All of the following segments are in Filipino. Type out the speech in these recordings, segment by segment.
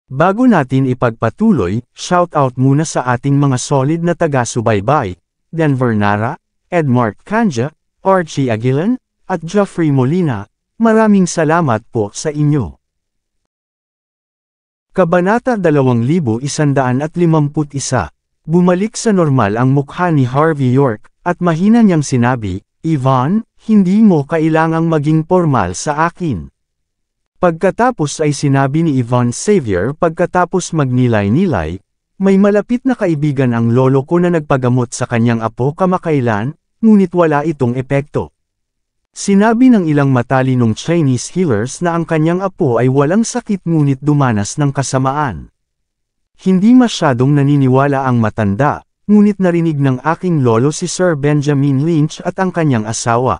Bago natin ipagpatuloy, shoutout muna sa ating mga solid na taga-subaybay, Denver Nara, Edmart Canja, Archie Aguilan, at Geoffrey Molina. Maraming salamat po sa inyo. Kabanata 2151. Bumalik sa normal ang mukha ni Harvey York, at mahina niyang sinabi, "Yvonne, hindi mo kailangang maging formal sa akin." Pagkatapos ay sinabi ni Yvonne Xavier pagkatapos magnilay-nilay, "May malapit na kaibigan ang lolo ko na nagpagamot sa kanyang apo kamakailan, ngunit wala itong epekto." Sinabi ng ilang matalinong Chinese healers na ang kanyang apo ay walang sakit ngunit dumanas ng kasamaan. Hindi masyadong naniniwala ang matanda, ngunit narinig ng aking lolo si Sir Benjamin Lynch at ang kanyang asawa.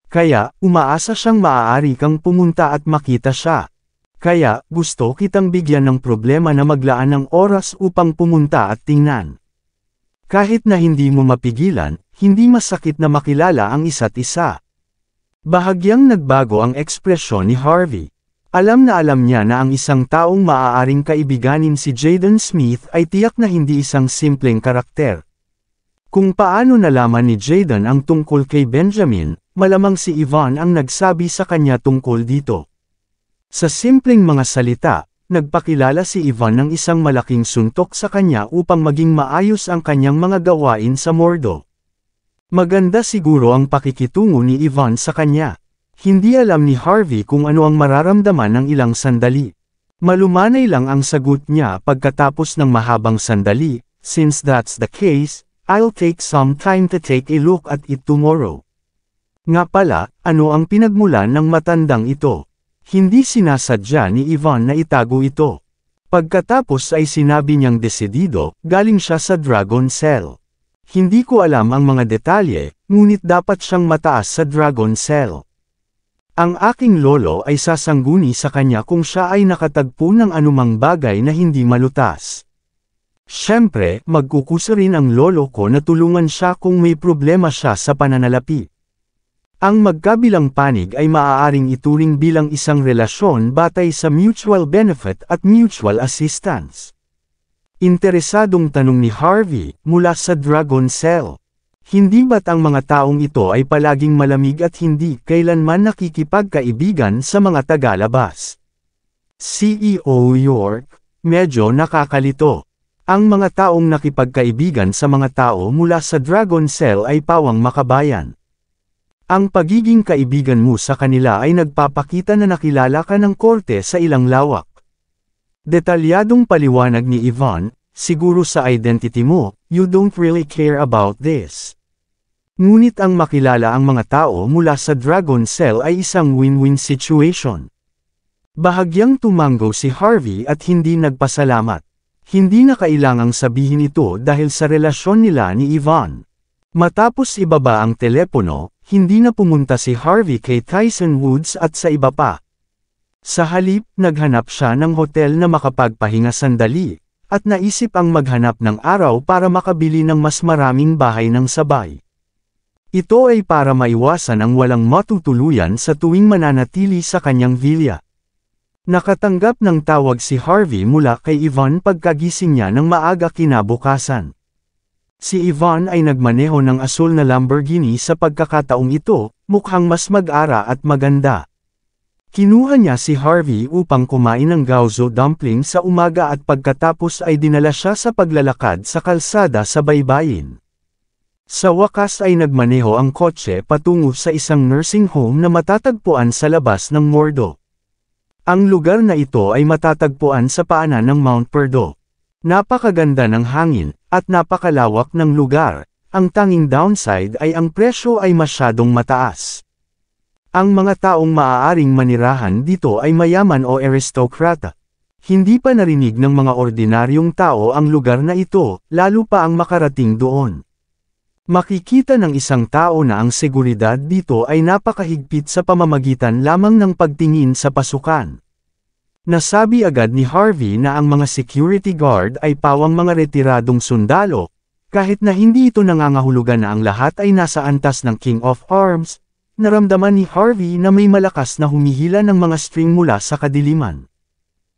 Kaya, umaasa siyang maaari kang pumunta at makita siya. Kaya, gusto kitang bigyan ng problema na maglaan ng oras upang pumunta at tingnan. Kahit na hindi mo mapigilan, hindi masakit na makilala ang isa't isa. Bahagyang nagbago ang ekspresyon ni Harvey. Alam niya na ang isang taong maaaring kaibiganin si Jaden Smith ay tiyak na hindi isang simpleng karakter. Kung paano nalaman ni Jaden ang tungkol kay Benjamin, malamang si Yvonne ang nagsabi sa kanya tungkol dito. Sa simpleng mga salita, nagpakilala si Yvonne ng isang malaking suntok sa kanya upang maging maayos ang kanyang mga gawain sa Mordo. Maganda siguro ang pakikitungo ni Yvonne sa kanya. Hindi alam ni Harvey kung ano ang mararamdaman ng ilang sandali. Malumanay lang ang sagot niya pagkatapos ng mahabang sandali, "Since that's the case, I'll take some time to take a look at it tomorrow." Nga pala, ano ang pinagmulan ng matandang ito? Hindi sinasadya ni Yvonne na itago ito. Pagkatapos ay sinabi niyang desidido, galing siya sa Dragon Cell. Hindi ko alam ang mga detalye, ngunit dapat siyang mataas sa Dragon Cell. Ang aking lolo ay sasangguni sa kanya kung siya ay nakatagpo ng anumang bagay na hindi malutas. Siyempre, magkukusa rin ang lolo ko na tulungan siya kung may problema siya sa pananalapi. Ang magkabilang panig ay maaaring ituring bilang isang relasyon batay sa mutual benefit at mutual assistance. Interesadong tanong ni Harvey, mula sa Dragon Cell. Hindi ba't ang mga taong ito ay palaging malamig at hindi kailanman nakikipagkaibigan sa mga tagalabas? CEO York, medyo nakakalito. Ang mga taong nakipagkaibigan sa mga tao mula sa Dragon Cell ay pawang makabayan. Ang pagiging kaibigan mo sa kanila ay nagpapakita na nakilala ka ng korte sa ilang lawak. Detalyadong paliwanag ni Yvonne, "Siguro sa identity mo, you don't really care about this." Ngunit ang makilala ang mga tao mula sa Dragon Cell ay isang win-win situation. Bahagyang tumango si Harvey at hindi nagpasalamat. Hindi na kailangang sabihin ito dahil sa relasyon nila ni Yvonne. Matapos ibaba ang telepono, hindi na pumunta si Harvey kay Tyson Woods at sa iba pa. Sa halip, naghanap siya ng hotel na makapagpahinga sandali, at naisip ang maghanap ng araw para makabili ng mas maraming bahay ng sabay. Ito ay para maiwasan ang walang matutuluyan sa tuwing mananatili sa kanyang villa. Nakatanggap ng tawag si Harvey mula kay Yvonne pagkagising niya ng maaga kinabukasan. Si Yvonne ay nagmaneho ng asul na Lamborghini sa pagkakataong ito, mukhang mas mag-ara at maganda. Kinuha niya si Harvey upang kumain ng gaozo dumpling sa umaga at pagkatapos ay dinala siya sa paglalakad sa kalsada sa baybayin. Sa wakas ay nagmaneho ang kotse patungo sa isang nursing home na matatagpuan sa labas ng Mordo. Ang lugar na ito ay matatagpuan sa paanan ng Mount Perdo. Napakaganda ng hangin, at napakalawak ng lugar. Ang tanging downside ay ang presyo ay masyadong mataas. Ang mga taong maaaring manirahan dito ay mayaman o aristokrata. Hindi pa narinig ng mga ordinaryong tao ang lugar na ito, lalo pa ang makarating doon. Makikita ng isang tao na ang seguridad dito ay napakahigpit sa pamamagitan lamang ng pagtingin sa pasukan. Nasabi agad ni Harvey na ang mga security guard ay pawang mga retiradong sundalo, kahit na hindi ito nangangahulugan na ang lahat ay nasa antas ng King of Arms. Naramdaman ni Harvey na may malakas na humihila ng mga string mula sa kadiliman.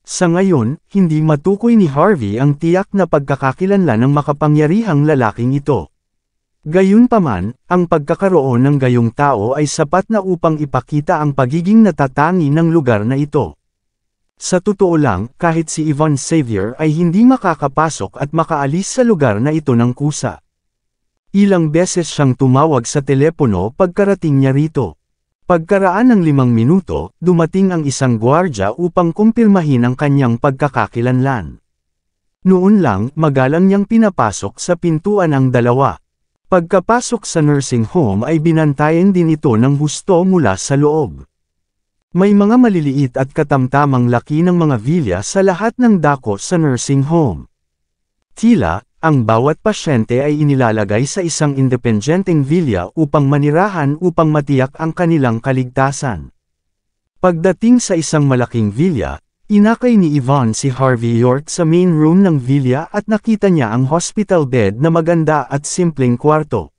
Sa ngayon, hindi matukoy ni Harvey ang tiyak na pagkakakilanlan ng makapangyarihang lalaking ito. Gayunpaman, ang pagkakaroon ng gayong tao ay sapat na upang ipakita ang pagiging natatangi ng lugar na ito. Sa totoo lang, kahit si Yvonne Xavier ay hindi makakapasok at makaalis sa lugar na ito ng kusa. Ilang beses siyang tumawag sa telepono pagkarating niya rito. Pagkaraan ng 5 minuto, dumating ang isang gwardya upang kumpirmahin ang kanyang pagkakakilanlan. Noon lang, magalang niyang pinapasok sa pintuan ang dalawa. Pagkapasok sa nursing home ay binantayan din ito ng husto mula sa loob. May mga maliliit at katamtamang laki ng mga vilya sa lahat ng dako sa nursing home. Tila, ang bawat pasyente ay inilalagay sa isang independenteng vilya upang manirahan upang matiyak ang kanilang kaligtasan. Pagdating sa isang malaking vilya, inakay ni Yvonne si Harvey York sa main room ng vilya at nakita niya ang hospital bed na maganda at simpleng kwarto.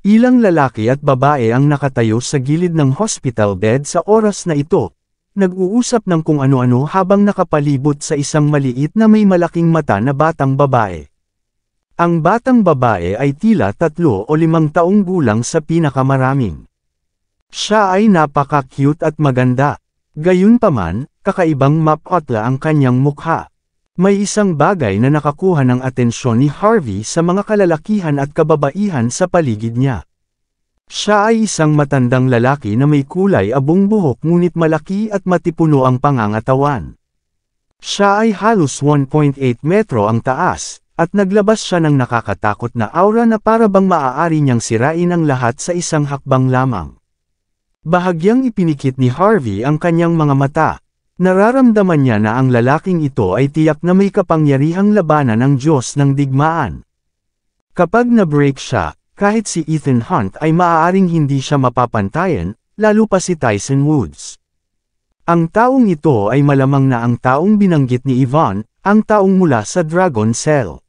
Ilang lalaki at babae ang nakatayo sa gilid ng hospital bed sa oras na ito, nag-uusap ng kung ano-ano habang nakapalibot sa isang maliit na may malaking mata na batang babae. Ang batang babae ay tila 3 o 5 taong gulang sa pinakamaraming. Siya ay napaka-cute at maganda. Gayunpaman, kakaibang mapotla ang kanyang mukha. May isang bagay na nakakuha ng atensyon ni Harvey sa mga kalalakihan at kababaihan sa paligid niya. Siya ay isang matandang lalaki na may kulay abong buhok ngunit malaki at matipuno ang pangangatawan. Siya ay halos 1.8 metro ang taas, at naglabas siya ng nakakatakot na aura na para bang maaari niyang sirain ang lahat sa isang hakbang lamang. Bahagyang ipinikit ni Harvey ang kanyang mga mata. Nararamdaman niya na ang lalaking ito ay tiyak na may kapangyarihang labanan ng Diyos ng digmaan. Kapag na-break siya, kahit si Ethan Hunt ay maaaring hindi siya mapapantayan, lalo pa si Tyson Woods. Ang taong ito ay malamang na ang taong binanggit ni Yvonne, ang taong mula sa Dragon Cell.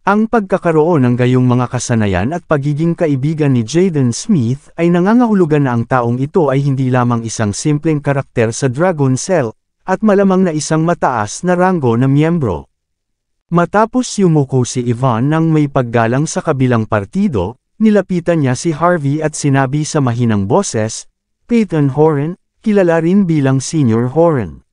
Ang pagkakaroon ng gayong mga kasanayan at pagiging kaibigan ni Jaden Smith ay nangangahulugan na ang taong ito ay hindi lamang isang simpleng karakter sa Dragon Cell, at malamang na isang mataas na ranggo na miyembro. Matapos yumuko si Yvonne nang may paggalang sa kabilang partido, nilapitan niya si Harvey at sinabi sa mahinang boses, "Peyton Horan, kilala rin bilang Senior Horan."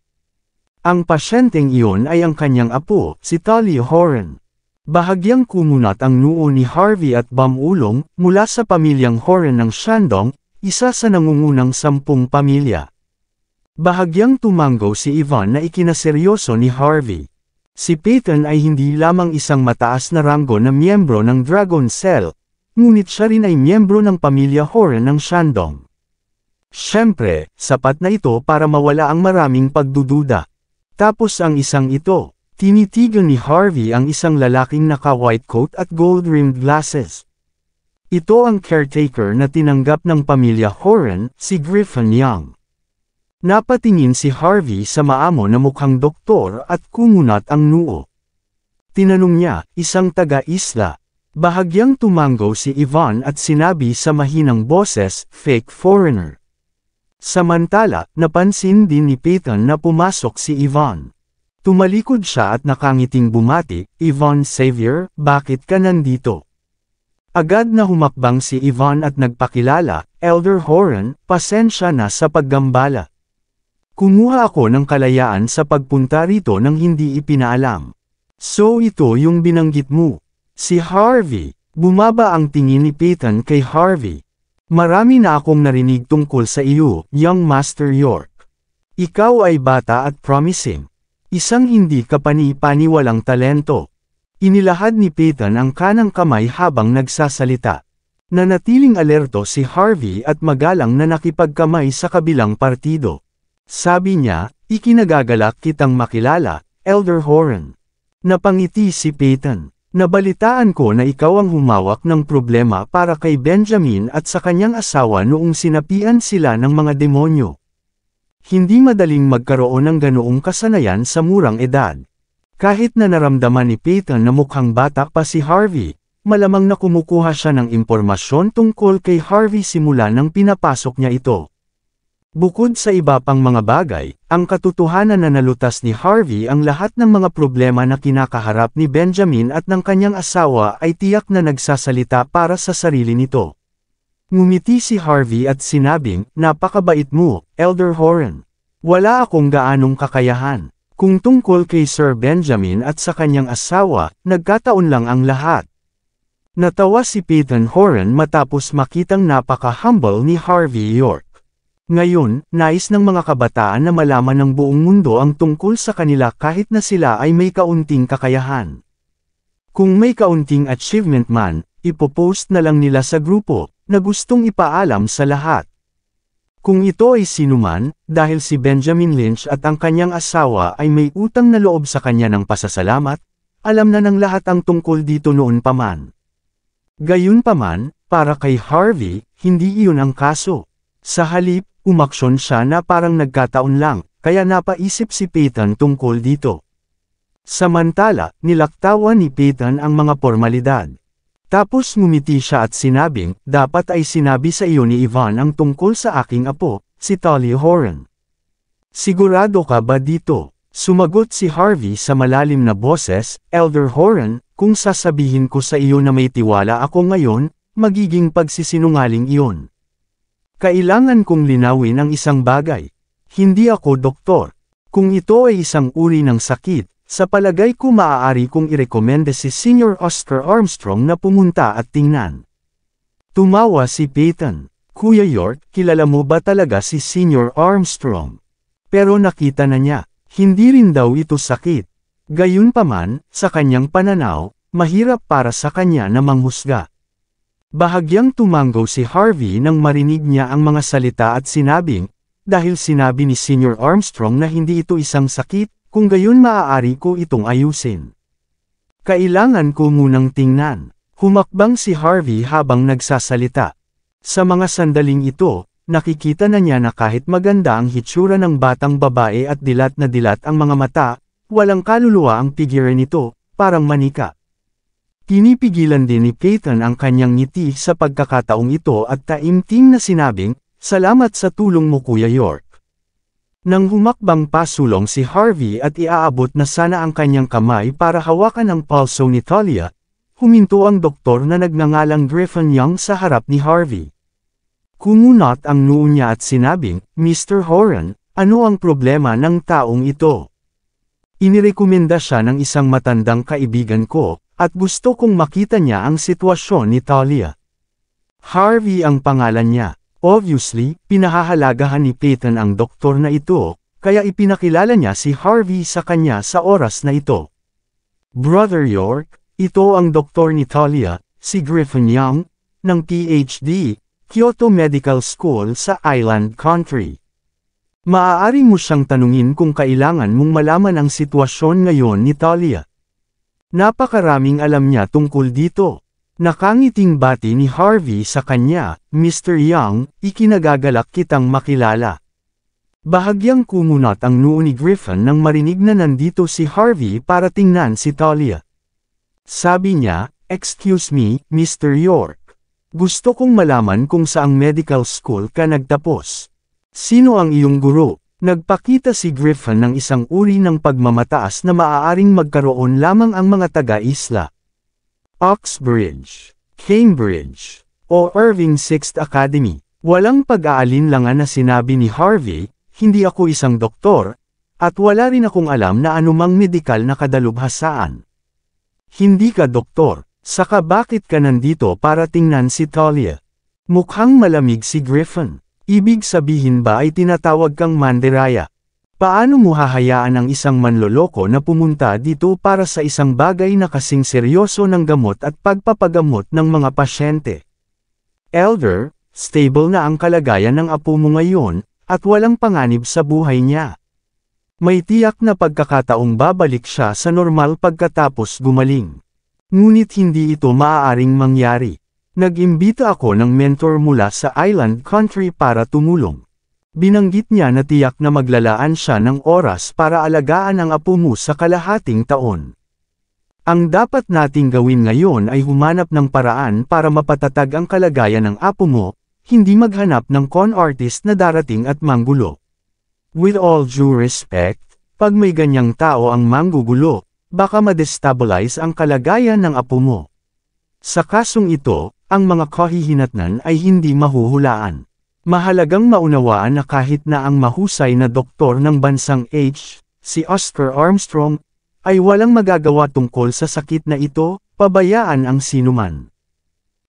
Ang pasyenteng iyon ay ang kanyang apo, si Talia Horan. Bahagyang kumunat ang noo ni Harvey at bamulong, mula sa pamilyang Horan ng Shandong, isa sa nangungunang 10 pamilya. Bahagyang tumango si Yvonne na ikinaseryoso ni Harvey. Si Peyton ay hindi lamang isang mataas na ranggo na miyembro ng Dragon Cell, ngunit siya rin ay miyembro ng pamilya Horan ng Shandong. Siyempre, sapat na ito para mawala ang maraming pagdududa. Tapos ang isang ito. Tinitigan ni Harvey ang isang lalaking naka-white coat at gold-rimmed glasses. Ito ang caretaker na tinanggap ng pamilya Horan, si Griffin Young. Napatingin si Harvey sa maamo na mukhang doktor at kumunat ang noo. Tinanong niya, isang taga-isla. Bahagyang tumango si Yvonne at sinabi sa mahinang boses, "Fake foreigner." Samantala, napansin din ni Peyton na pumasok si Yvonne. Tumalikod siya at nakangiting bumati, "Yvonne Xavier, bakit ka nandito?" Agad na humakbang si Yvonne at nagpakilala, "Elder Horan, pasensya na sa paggambala. Kumuha ako ng kalayaan sa pagpunta rito nang hindi ipinaalam." "So ito yung binanggit mo." Si Harvey. Bumaba ang tingin ni Peyton kay Harvey. "Marami na akong narinig tungkol sa iyo, young Master York. Ikaw ay bata at promising. Isang hindi kapani-paniwalang talento." Inilahad ni Peyton ang kanang kamay habang nagsasalita. Nanatiling alerto si Harvey at magalang na nakipagkamay sa kabilang partido. Sabi niya, "Ikinagagalak kitang makilala, Elder Horan." Napangiti si Peyton. "Nabalitaan ko na ikaw ang humawak ng problema para kay Benjamin at sa kanyang asawa noong sinapian sila ng mga demonyo. Hindi madaling magkaroon ng ganoong kasanayan sa murang edad." Kahit na naramdaman ni Peyton na mukhang bata pa si Harvey, malamang na kumukuha siya ng impormasyon tungkol kay Harvey simula nang pinapasok niya ito. Bukod sa iba pang mga bagay, ang katotohanan na nalutas ni Harvey ang lahat ng mga problema na kinakaharap ni Benjamin at ng kanyang asawa ay tiyak na nagsasalita para sa sarili nito. Ngumiti si Harvey at sinabing, "Napakabait mo, Elder Horan. Wala akong gaanong kakayahan. Kung tungkol kay Sir Benjamin at sa kanyang asawa, nagkataon lang ang lahat." Natawa si Peyton Horan matapos makitang napaka-humble ni Harvey York. Ngayon, nais ng mga kabataan na malaman ng buong mundo ang tungkol sa kanila kahit na sila ay may kaunting kakayahan. Kung may kaunting achievement man, ipopost na lang nila sa grupo, na gustong ipaalam sa lahat. Kung ito ay sinuman, dahil si Benjamin Lynch at ang kanyang asawa ay may utang na loob sa kanya ng pasasalamat, alam na ng lahat ang tungkol dito noon pa man. Gayunpaman, para kay Harvey, hindi iyon ang kaso. Sa halip, umaksyon siya na parang nagkataon lang, kaya napaisip si Peyton tungkol dito. Samantala, nilaktawan ni Peyton ang mga formalidad. Tapos ngumiti siya at sinabing, "Dapat ay sinabi sa iyo ni Yvonne ang tungkol sa aking apo, si Talia Horan." "Sigurado ka ba dito?" Sumagot si Harvey sa malalim na boses, "Elder Horan, kung sasabihin ko sa iyo na may tiwala ako ngayon, magiging pagsisinungaling iyon. Kailangan kong linawin ang isang bagay. Hindi ako doktor. Kung ito ay isang uri ng sakit, sa palagay ko maaari kong irekomenda si Sr. Oscar Armstrong na pumunta at tingnan." Tumawa si Peyton. "Kuya York, kilala mo ba talaga si Sr. Armstrong?" Pero nakita na niya, hindi rin daw ito sakit. Gayunpaman, sa kanyang pananaw, mahirap para sa kanya na manghusga. Bahagyang tumanggaw si Harvey nang marinig niya ang mga salita at sinabing, "Dahil sinabi ni Sr. Armstrong na hindi ito isang sakit, kung gayon maaari ko itong ayusin. Kailangan ko munang tingnan." Humakbang si Harvey habang nagsasalita. Sa mga sandaling ito, nakikita na niya na kahit maganda ang hitsura ng batang babae at dilat na dilat ang mga mata, walang kaluluwa ang figure nito, parang manika. Pinipigilan din ni Peyton ang kanyang ngiti sa pagkakataong ito at taimtim na sinabing, "Salamat sa tulong mo Kuya York." Nang humakbang pasulong si Harvey at iaabot na sana ang kanyang kamay para hawakan ang pulso ni Talia, huminto ang doktor na nagngangalang Griffin Young sa harap ni Harvey. Kumunot ang noo niya at sinabing, "Mr. Horan, ano ang problema ng taong ito? Inirekomenda siya ng isang matandang kaibigan ko, at gusto kong makita niya ang sitwasyon ni Talia." Harvey ang pangalan niya. Obviously, pinahahalagahan ni Peyton ang doktor na ito, kaya ipinakilala niya si Harvey sa kanya sa oras na ito. "Brother York, ito ang doktor ni Talia, si Griffin Young, ng PhD, Kyoto Medical School sa Island Country. Maaari mo siyang tanungin kung kailangan mong malaman ang sitwasyon ngayon ni Talia. Napakaraming alam niya tungkol dito." Nakangiting bati ni Harvey sa kanya, "Mr. Young, ikinagagalak kitang makilala." Bahagyang kumunot ang noo ni Griffin nang marinig na nandito si Harvey para tingnan si Talia. Sabi niya, "Excuse me, Mr. York. Gusto kong malaman kung saang medical school ka nagtapos. Sino ang iyong guro?" Nagpakita si Griffin ng isang uri ng pagmamataas na maaaring magkaroon lamang ang mga taga-isla. "Oxbridge, Cambridge, o Irving Sixth Academy." Walang pag-aalinlangan na sinabi ni Harvey, "Hindi ako isang doktor, at wala rin akong alam na anumang medikal na kadalubhasaan." "Hindi ka doktor, saka bakit ka nandito para tingnan si Talia?" Mukhang malamig si Griffin. "Ibig sabihin ba ay tinatawag kang mandiraya? Paano mo hahayaan ang isang manloloko na pumunta dito para sa isang bagay na kasing seryoso ng gamot at pagpapagamot ng mga pasyente? Elder, stable na ang kalagayan ng apo mo ngayon, at walang panganib sa buhay niya. May tiyak na pagkakataong babalik siya sa normal pagkatapos gumaling. Ngunit hindi ito maaaring mangyari. Nag-imbita ako ng mentor mula sa Island Country para tumulong. Binanggit niya na tiyak na maglalaan siya ng oras para alagaan ang apo mo sa kalahating taon. Ang dapat nating gawin ngayon ay humanap ng paraan para mapatatag ang kalagayan ng apo mo, hindi maghanap ng con artist na darating at manggulo. With all due respect, pag may ganyang tao ang manggugulo, baka ma-destabilize ang kalagayan ng apo mo. Sa kasong ito, ang mga kahihinatnan ay hindi mahuhulaan. Mahalagang maunawaan na kahit na ang mahusay na doktor ng bansang H, si Oscar Armstrong, ay walang magagawa tungkol sa sakit na ito, pabayaan ang sinuman.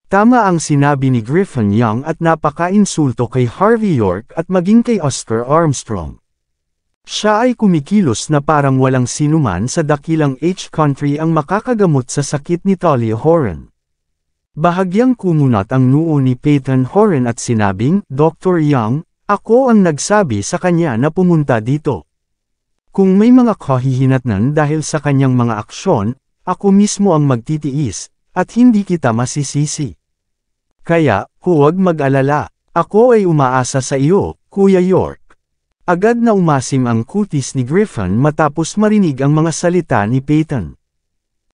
Tama ang sinabi ni Griffin Young at napaka-insulto kay Harvey York at maging kay Oscar Armstrong. Siya ay kumikilos na parang walang sinuman sa dakilang H country ang makakagamot sa sakit ni Talia Horan. Bahagyang kumunat ang noo ni Peyton Horan at sinabing, Dr. Young, ako ang nagsabi sa kanya na pumunta dito. Kung may mga kahihinatnan dahil sa kanyang mga aksyon, ako mismo ang magtitiis, at hindi kita masisisi. Kaya, huwag mag-alala, ako ay umaasa sa iyo, Kuya York. Agad na umasim ang kutis ni Griffin matapos marinig ang mga salita ni Peyton.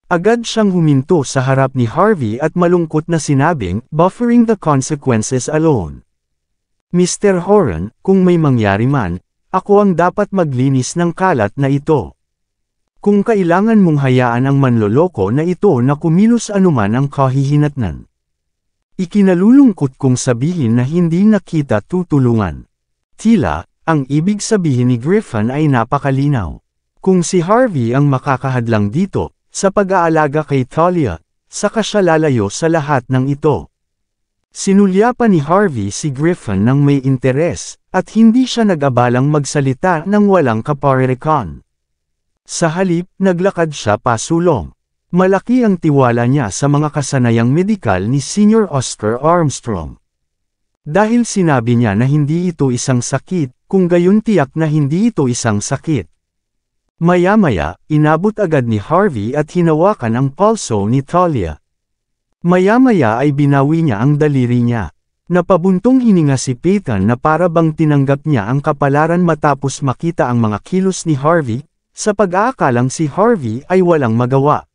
Agad siyang huminto sa harap ni Harvey at malungkot na sinabing, buffering the consequences alone. Mr. Horan, kung may mangyari man, ako ang dapat maglinis ng kalat na ito. Kung kailangan mong hayaan ang manloloko na ito na kumilos anuman ang kahihinatnan. Ikinalulungkot kong sabihin na hindi na kita tutulungan. Tila, ang ibig sabihin ni Griffin ay napakalinaw. Kung si Harvey ang makakahadlang dito, sa pag-aalaga kay Talia, saka siya lalayo sa lahat ng ito. Sinulya pa ni Harvey si Griffin ng may interes, at hindi siya nag-abalang magsalita ng walang kaparirikan. Sa halip, naglakad siya pasulong. Malaki ang tiwala niya sa mga kasanayang medikal ni Senior Oscar Armstrong. Dahil sinabi niya na hindi ito isang sakit, kung gayon tiyak na hindi ito isang sakit. Maya-maya, inabot agad ni Harvey at hinawakan ang pulso ni Talia. Maya-maya ay binawi niya ang daliri niya. Napabuntong hininga si Peyton na para bang tinanggap niya ang kapalaran matapos makita ang mga kilos ni Harvey, sa pag-aakalang si Harvey ay walang magawa.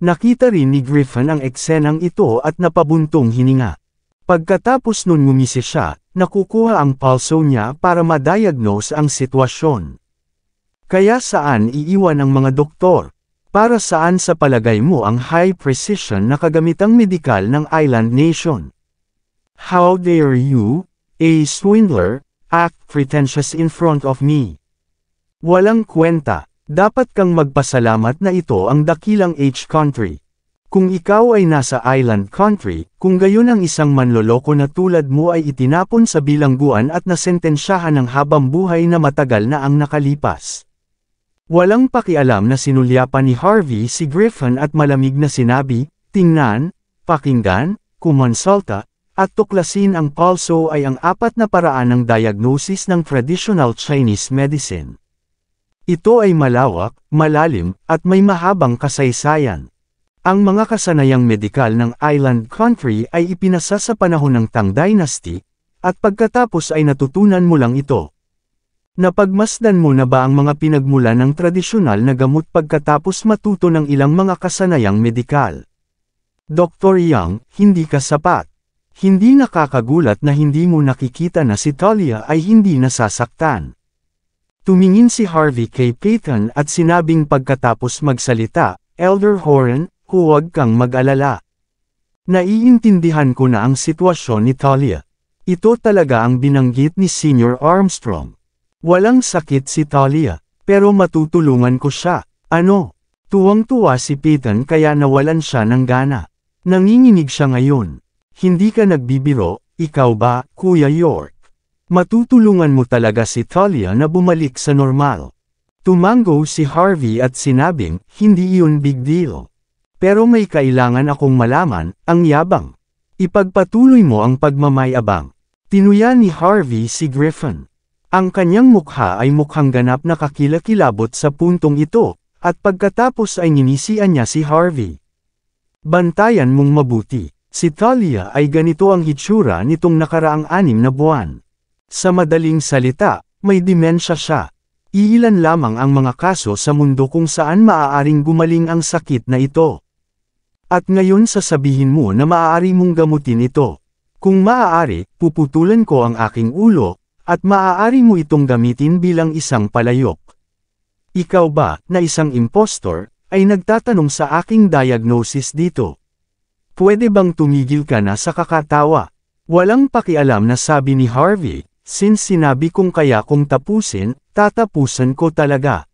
Nakita rin ni Griffin ang eksenang ito at napabuntong hininga. Pagkatapos nun ngumisi siya, nakukuha ang pulso niya para ma-diagnose ang sitwasyon. Kaya saan iiwan ang mga doktor? Para saan sa palagay mo ang high-precision na kagamitang medikal ng island nation? How dare you, a swindler, act pretentious in front of me? Walang kwenta, dapat kang magpasalamat na ito ang dakilang H country. Kung ikaw ay nasa island country, kung gayon ang isang manloloko na tulad mo ay itinapon sa bilangguan at nasentensyahan ng habang buhay na matagal na ang nakalipas. Walang pakialam na sinulya pa ni Harvey si Griffin at malamig na sinabi, tingnan, pakinggan, kumonsulta, at tuklasin ang pulso ay ang apat na paraan ng diagnosis ng traditional Chinese medicine. Ito ay malawak, malalim, at may mahabang kasaysayan. Ang mga kasanayang medikal ng island country ay ipinasa sa panahon ng Tang Dynasty, at pagkatapos ay natutunan mo lang ito. Napagmasdan mo na ba ang mga pinagmulan ng tradisyonal na gamot pagkatapos matuto ng ilang mga kasanayang medikal? Dr. Young, hindi ka sapat. Hindi nakakagulat na hindi mo nakikita na si Talia ay hindi nasasaktan. Tumingin si Harvey kay Peyton at sinabing pagkatapos magsalita, Elder Horan, huwag kang mag-alala. Naiintindihan ko na ang sitwasyon ni Talia. Ito talaga ang binanggit ni Senior Armstrong. Walang sakit si Talia, pero matutulungan ko siya. Ano? Tuwang-tuwa si Peyton kaya nawalan siya ng gana. Nanginginig siya ngayon. Hindi ka nagbibiro, ikaw ba, Kuya York? Matutulungan mo talaga si Talia na bumalik sa normal. Tumango si Harvey at sinabing, hindi iyon big deal. Pero may kailangan akong malaman, ang yabang. Ipagpatuloy mo ang pagmamayabang. Tinuya ni Harvey si Griffin. Ang kanyang mukha ay mukhang ganap na kakilakilabot sa puntong ito, at pagkatapos ay ninisian niya si Harvey. Bantayan mong mabuti. Si Talia ay ganito ang hitsura nitong nakaraang 6 na buwan. Sa madaling salita, may demensya siya. Iilan lamang ang mga kaso sa mundo kung saan maaaring gumaling ang sakit na ito. At ngayon sasabihin mo na maaari mong gamutin ito. Kung maaari, puputulan ko ang aking ulo, at maaari mo itong gamitin bilang isang palayok. Ikaw ba, na isang impostor, ay nagtatanong sa aking diagnosis dito? Pwede bang tumigil ka na sa kakatawa? Walang pakialam na sabi ni Harvey, since sinabi kong kaya kong tapusin, tatapusan ko talaga.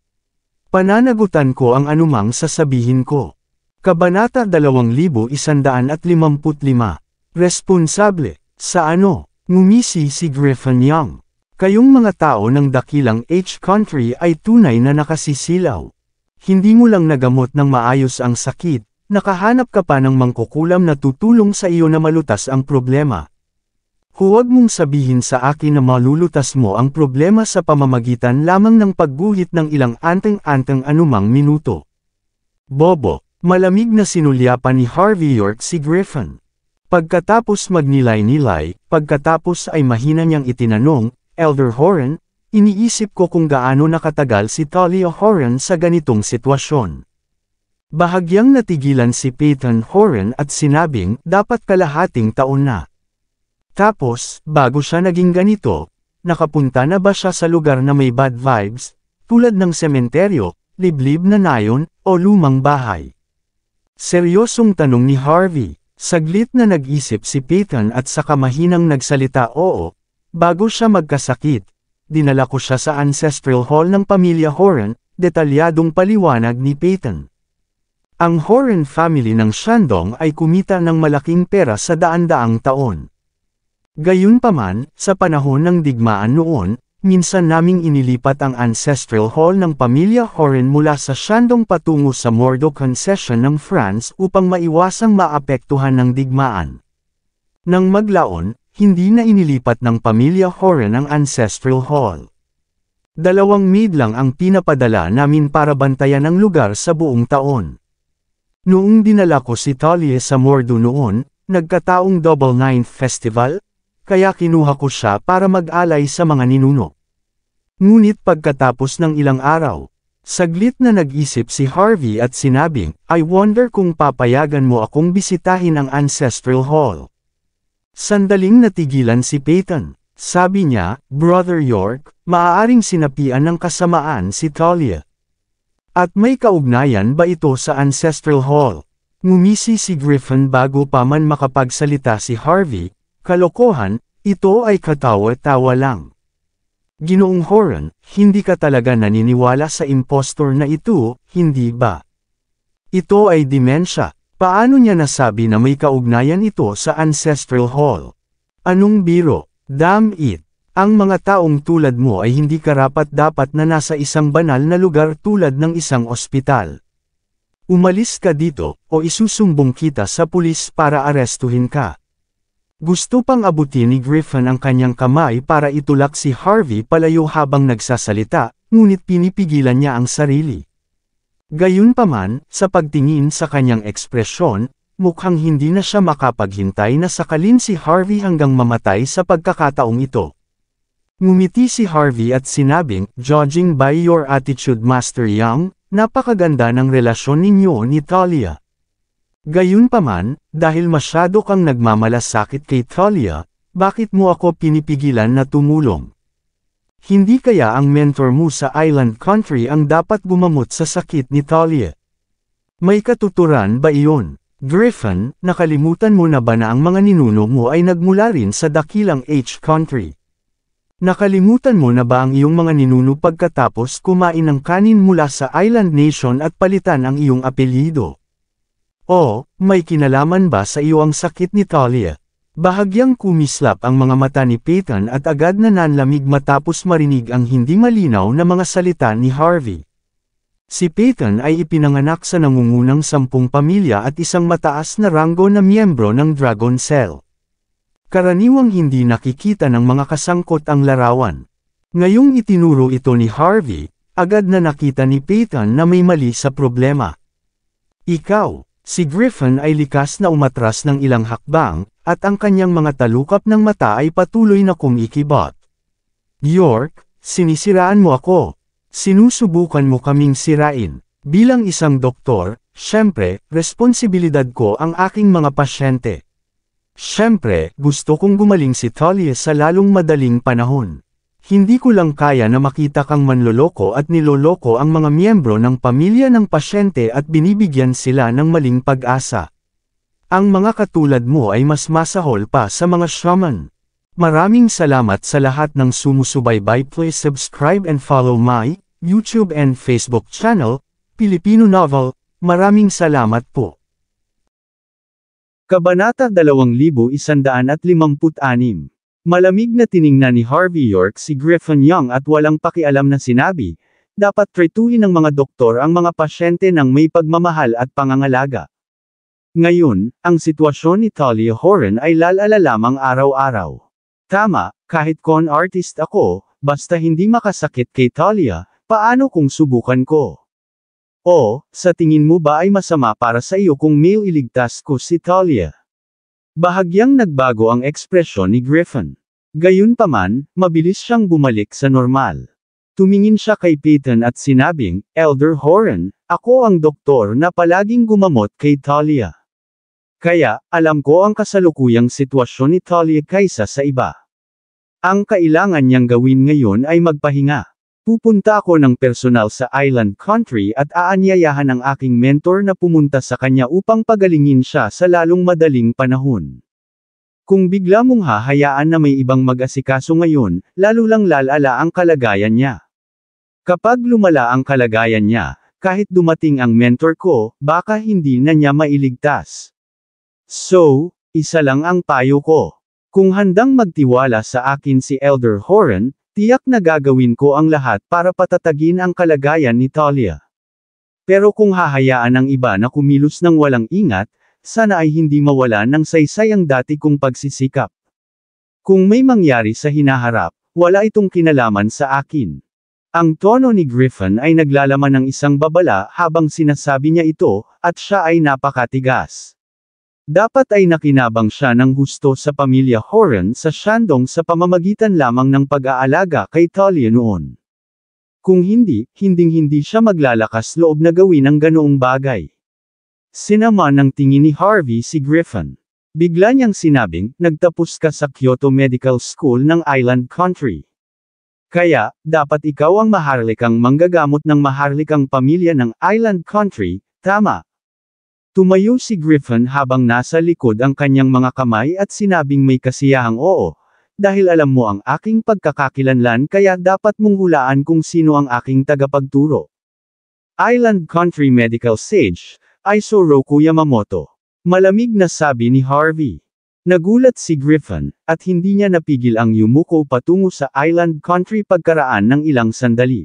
Pananagutan ko ang anumang sasabihin ko. Kabanata 2155. Responsable, sa ano? Ngumisi si Griffin Young. Kayong mga tao ng dakilang H-Country ay tunay na nakasisilaw. Hindi mo lang nagamot ng maayos ang sakit, nakahanap ka pa ng mangkukulam na tutulong sa iyo na malutas ang problema. Huwag mong sabihin sa akin na malulutas mo ang problema sa pamamagitan lamang ng pagguhit ng ilang anteng-anteng anumang minuto. Bobo, malamig na sinulyapan ni Harvey York si Griffin. Pagkatapos magnilay-nilay, pagkatapos ay mahina niyang itinanong, Elder Horan, iniisip ko kung gaano nakatagal si Talia Horan sa ganitong sitwasyon. Bahagyang natigilan si Peyton Horan at sinabing, dapat kalahating taon na. Tapos, bago siya naging ganito, nakapunta na ba siya sa lugar na may bad vibes, tulad ng sementeryo, liblib na nayon, o lumang bahay? Seryosong tanong ni Harvey. Saglit na nag-isip si Peyton at saka mahinang nagsalita oo, bago siya magkasakit. Dinala ko siya sa Ancestral Hall ng pamilya Horan, detalyadong paliwanag ni Peyton. Ang Horan family ng Shandong ay kumita ng malaking pera sa daan-daang taon. Gayunpaman, sa panahon ng digmaan noon, minsan naming inilipat ang Ancestral Hall ng pamilya Horan mula sa Shandong patungo sa Mordo Concession ng France upang maiwasang maapektuhan ng digmaan. Nang maglaon, hindi na inilipat ng pamilya Horan ang Ancestral Hall. 2 maid lang ang pinapadala namin para bantayan ang lugar sa buong taon. Noong dinala ko si Talia sa Mordo noon, nagkataong Double Ninth Festival, kaya kinuha ko siya para mag-alay sa mga ninuno. Ngunit pagkatapos ng ilang araw, saglit na nag-isip si Harvey at sinabing, I wonder kung papayagan mo akong bisitahin ang Ancestral Hall. Sandaling natigilan si Peyton. Sabi niya, Brother York, maaaring sinapian ng kasamaan si Talia. At may kaugnayan ba ito sa Ancestral Hall? Ngumisi si Griffin bago pa man makapagsalita si Harvey. Kalokohan, ito ay katawa-tawa lang. Ginoong Horan, hindi ka talaga naniniwala sa impostor na ito, hindi ba? Ito ay demensya. Paano niya nasabi na may kaugnayan ito sa Ancestral Hall? Anong biro? Damn it! Ang mga taong tulad mo ay hindi karapat-dapat na nasa isang banal na lugar tulad ng isang ospital. Umalis ka dito, o isusumbong kita sa pulis para arestuhin ka. Gusto pang abutin ni Griffin ang kanyang kamay para itulak si Harvey palayo habang nagsasalita, ngunit pinipigilan niya ang sarili. Gayunpaman, sa pagtingin sa kanyang ekspresyon, mukhang hindi na siya makapaghintay na sakalin si Harvey hanggang mamatay sa pagkakataong ito. Ngumiti si Harvey at sinabing, judging by your attitude Master Young, napakaganda ng relasyon ninyo ni Talia. Gayunpaman, dahil masyado kang nagmamalasakit kay Talia, bakit mo ako pinipigilan na tumulong? Hindi kaya ang mentor mo sa Island Country ang dapat gumamot sa sakit ni Talia? May katuturan ba iyon? Griffin, nakalimutan mo na ba na ang mga ninuno mo ay nagmula rin sa dakilang H-Country? Nakalimutan mo na ba ang iyong mga ninuno pagkatapos kumain ng kanin mula sa Island Nation at palitan ang iyong apelyido? O, may kinalaman ba sa iyo ang sakit ni Talia? Bahagyang kumislap ang mga mata ni Peyton at agad na nanlamig matapos marinig ang hindi malinaw na mga salita ni Harvey. Si Peyton ay ipinanganak sa nangungunang 10 pamilya at isang mataas na ranggo na miyembro ng Dragon Cell. Karaniwang hindi nakikita ng mga kasangkot ang larawan. Ngayong itinuro ito ni Harvey, agad na nakita ni Peyton na may mali sa problema. Ikaw. Si Griffin ay likas na umatras ng ilang hakbang, at ang kanyang mga talukap ng mata ay patuloy na kumikibot. York, sinisiraan mo ako. Sinusubukan mo kaming sirain. Bilang isang doktor, syempre, responsibilidad ko ang aking mga pasyente. Siyempre, gusto kong gumaling si Talia sa lalong madaling panahon. Hindi ko lang kaya na makita kang manloloko at niloloko ang mga miyembro ng pamilya ng pasyente at binibigyan sila ng maling pag-asa. Ang mga katulad mo ay mas masahol pa sa mga shaman. Maraming salamat sa lahat ng sumusubaybay. Please subscribe and follow my YouTube and Facebook channel, Pilipino Novel. Maraming salamat po. Kabanata 2156. Malamig na tiningnan ni Harvey York si Griffin Young at walang pakialam na sinabi, dapat tretuhin ng mga doktor ang mga pasyente ng may pagmamahal at pangangalaga. Ngayon, ang sitwasyon ni Talia Horan ay lalala lamang araw-araw. Tama, kahit con artist ako, basta hindi makasakit kay Talia, paano kung subukan ko? O, sa tingin mo ba ay masama para sa iyo kung mailigtas ko si Talia? Bahagyang nagbago ang ekspresyon ni Griffin. Gayunpaman, mabilis siyang bumalik sa normal. Tumingin siya kay Peyton at sinabing, Elder Horan, ako ang doktor na palaging gumamot kay Talia. Kaya, alam ko ang kasalukuyang sitwasyon ni Talia kaysa sa iba. Ang kailangan niyang gawin ngayon ay magpahinga. Pupunta ako ng personal sa Island Country at aanyayahan ang aking mentor na pumunta sa kanya upang pagalingin siya sa lalong madaling panahon. Kung bigla mong hahayaan na may ibang mag-asikaso ngayon, lalo lang lalala ang kalagayan niya. Kapag lumala ang kalagayan niya, kahit dumating ang mentor ko, baka hindi na niya mailigtas. So, isa lang ang payo ko. Kung handang magtiwala sa akin si Elder Horan, tiyak na gagawin ko ang lahat para patatagin ang kalagayan ni Talia. Pero kung hahayaan ang iba na kumilos ng walang ingat, sana ay hindi mawalan ng saysay ang dati kong pagsisikap. Kung may mangyari sa hinaharap, wala itong kinalaman sa akin. Ang tono ni Griffin ay naglalaman ng isang babala habang sinasabi niya ito, at siya ay napakatigas. Dapat ay nakinabang siya ng husto sa pamilya Horan sa Shandong sa pamamagitan lamang ng pag-aalaga kay Talia noon. Kung hindi, hinding-hindi siya maglalakas loob na gawin ang ganoong bagay. Sinama ng tingin ni Harvey si Griffin. Bigla niyang sinabing, nagtapos ka sa Kyoto Medical School ng Island Country. Kaya, dapat ikaw ang maharlikang manggagamot ng maharlikang pamilya ng Island Country, tama? Tumayo si Griffin habang nasa likod ang kanyang mga kamay at sinabing may kasiyahang oo, dahil alam mo ang aking pagkakakilanlan kaya dapat mong hulaan kung sino ang aking tagapagturo. Island Country Medical Sage, Isoroku Yamamoto. Malamig na sabi ni Harvey. Nagulat si Griffin, at hindi niya napigil ang yumuko patungo sa Island Country pagkaraan ng ilang sandali.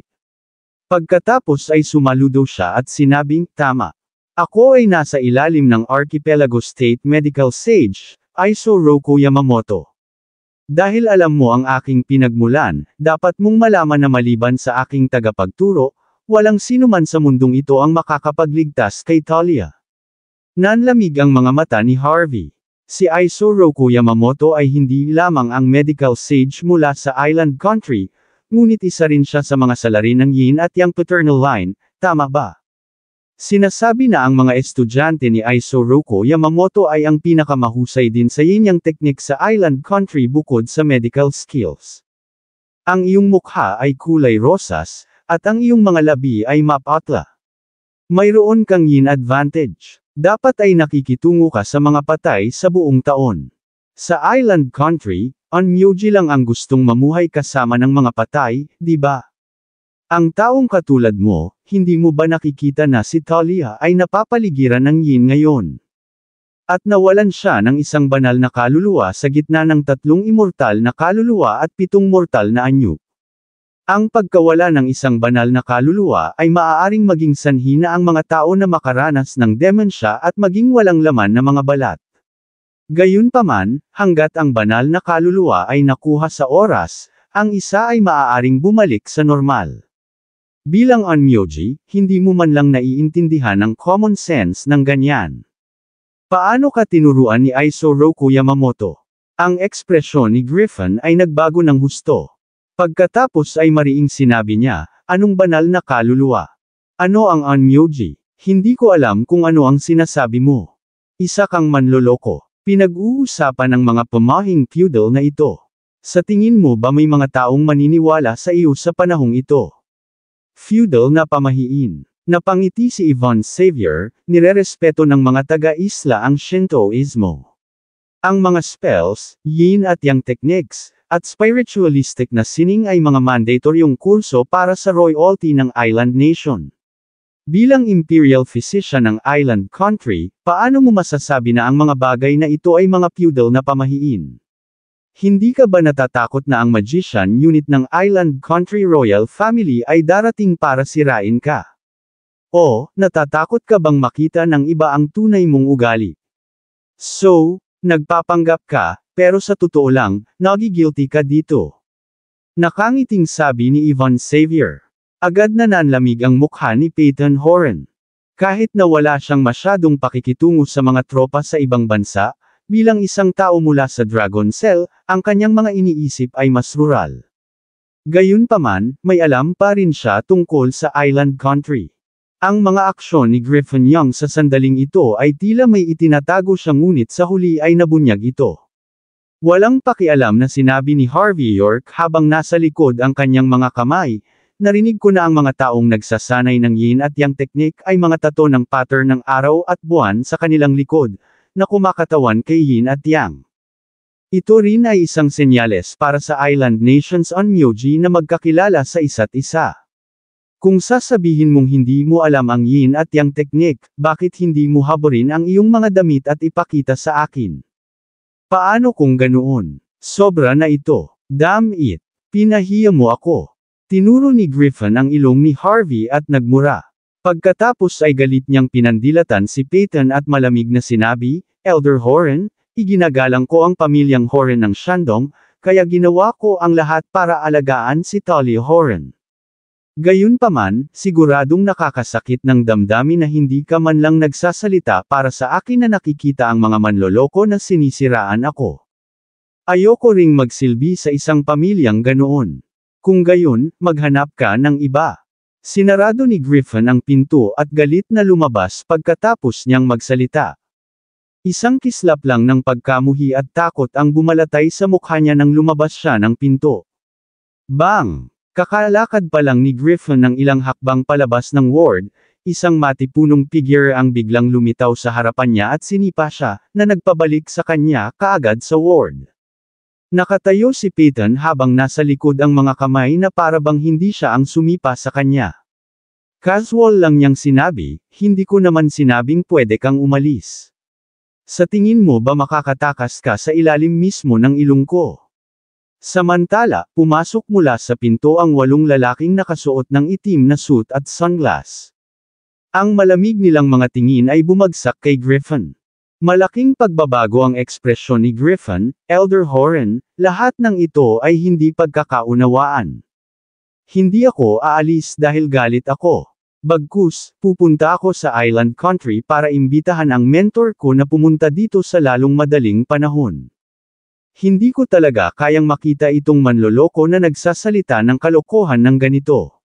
Pagkatapos ay sumaludo siya at sinabing, tama. Ako ay nasa ilalim ng Archipelago State Medical Sage, Isoroku Yamamoto. Dahil alam mo ang aking pinagmulan, dapat mong malaman na maliban sa aking tagapagturo, walang sinuman sa mundong ito ang makakapagligtas kay Talia. Nanlamig ang mga mata ni Harvey. Si Isoroku Yamamoto ay hindi lamang ang medical sage mula sa Island Country, ngunit isa rin siya sa mga salarin ng yin at yang paternal line, tama ba? Sinasabi na ang mga estudyante ni Isoroku Yamamoto ay ang pinakamahusay din sa yin-yang teknik sa Island Country bukod sa medical skills. Ang iyong mukha ay kulay rosas, at ang iyong mga labi ay mapatla. Mayroon kang yin advantage. Dapat ay nakikitungo ka sa mga patay sa buong taon. Sa Island Country, onmyoji lang ang gustong mamuhay kasama ng mga patay, di ba? Ang taong katulad mo, hindi mo ba nakikita na si Talia ay napapaligiran ng yin ngayon? At nawalan siya ng isang banal na kaluluwa sa gitna ng 3 immortal na kaluluwa at 7 mortal na anyo. Ang pagkawala ng isang banal na kaluluwa ay maaaring maging sanhi na ang mga tao na makaranas ng demensya at maging walang laman na mga balat. Gayunpaman, hanggat ang banal na kaluluwa ay nakuha sa oras, ang isa ay maaaring bumalik sa normal. Bilang onmyoji, hindi mo man lang naiintindihan ang common sense ng ganyan. Paano ka tinuruan ni Isoroku Yamamoto? Ang ekspresyon ni Griffin ay nagbago ng husto. Pagkatapos ay mariing sinabi niya, anong banal na kaluluwa? Ano ang onmyoji? Hindi ko alam kung ano ang sinasabi mo. Isa kang manloloko. Pinag-uusapan ng mga pamahing feudal na ito. Sa tingin mo ba may mga taong maniniwala sa iyo sa panahong ito? Feudal na pamahiin. Napangiti si Yvonne Xavier, nirerespeto ng mga taga-isla ang Shintoismo. Ang mga spells, yin at yang techniques, at spiritualistic na sining ay mga mandatoryong kurso para sa royalty ng island nation. Bilang imperial physician ng island country, paano mo masasabi na ang mga bagay na ito ay mga feudal na pamahiin? Hindi ka ba natatakot na ang magician unit ng island country royal family ay darating para sirain ka? O, natatakot ka bang makita ng iba ang tunay mong ugali? So, nagpapanggap ka, pero sa totoo lang, nagigilty ka dito. Nakangiting sabi ni Yvonne Xavier. Agad na nanlamig ang mukha ni Peyton Horan. Kahit na wala siyang masyadong pakikitungo sa mga tropa sa ibang bansa, bilang isang tao mula sa Dragon Cell, ang kanyang mga iniisip ay mas rural. Gayunpaman, may alam pa rin siya tungkol sa island country. Ang mga aksyon ni Griffin Young sa sandaling ito ay tila may itinatago siya ngunit sa huli ay nabunyag ito. Walang pakialam na sinabi ni Harvey York habang nasa likod ang kanyang mga kamay. Narinig ko na ang mga taong nagsasanay ng yin at yang teknik ay mga tato ng pattern ng araw at buwan sa kanilang likod, na kumakatawan kay yin at yang. Ito rin ay isang senyales para sa island nations on Myoji na magkakilala sa isa't isa. Kung sasabihin mong hindi mo alam ang yin at yang teknik, bakit hindi mo haburin ang iyong mga damit at ipakita sa akin? Paano kung ganoon? Sobra na ito. Damn it. Pinahiya mo ako. Tinuro ni Griffin ang ilong ni Harvey at nagmura. Pagkatapos ay galit niyang pinandilatan si Peyton at malamig na sinabi, Elder Horan, iginagalang ko ang pamilyang Horan ng Shandong, kaya ginawa ko ang lahat para alagaan si Talia Horan. Gayunpaman, siguradong nakakasakit ng damdamin na hindi ka man lang nagsasalita para sa akin na nakikita ang mga manloloko na sinisiraan ako. Ayoko ring magsilbi sa isang pamilyang ganoon. Kung gayon, maghanap ka ng iba. Sinarado ni Griffin ang pinto at galit na lumabas pagkatapos niyang magsalita. Isang kislap lang ng pagkamuhi at takot ang bumalatay sa mukha niya nang lumabas siya ng pinto. Bang! Kakalakad pa lang ni Griffin ng ilang hakbang palabas ng ward, isang matipunong figure ang biglang lumitaw sa harapan niya at sinipa siya, na nagpabalik sa kanya kaagad sa ward. Nakatayo si Peyton habang nasa likod ang mga kamay na parabang hindi siya ang sumipa sa kanya. Casual lang niyang sinabi, hindi ko naman sinabing pwede kang umalis. Sa tingin mo ba makakatakas ka sa ilalim mismo ng ilong ko? Samantala, pumasok mula sa pinto ang 8 lalaking nakasuot ng itim na suit at sunglass. Ang malamig nilang mga tingin ay bumagsak kay Griffin. Malaking pagbabago ang ekspresyon ni Griffin, Elder Horan, lahat ng ito ay hindi pagkakaunawaan. Hindi ako aalis dahil galit ako. Bagkus, pupunta ako sa island country para imbitahan ang mentor ko na pumunta dito sa lalong madaling panahon. Hindi ko talaga kayang makita itong manloloko na nagsasalita ng kalokohan ng ganito.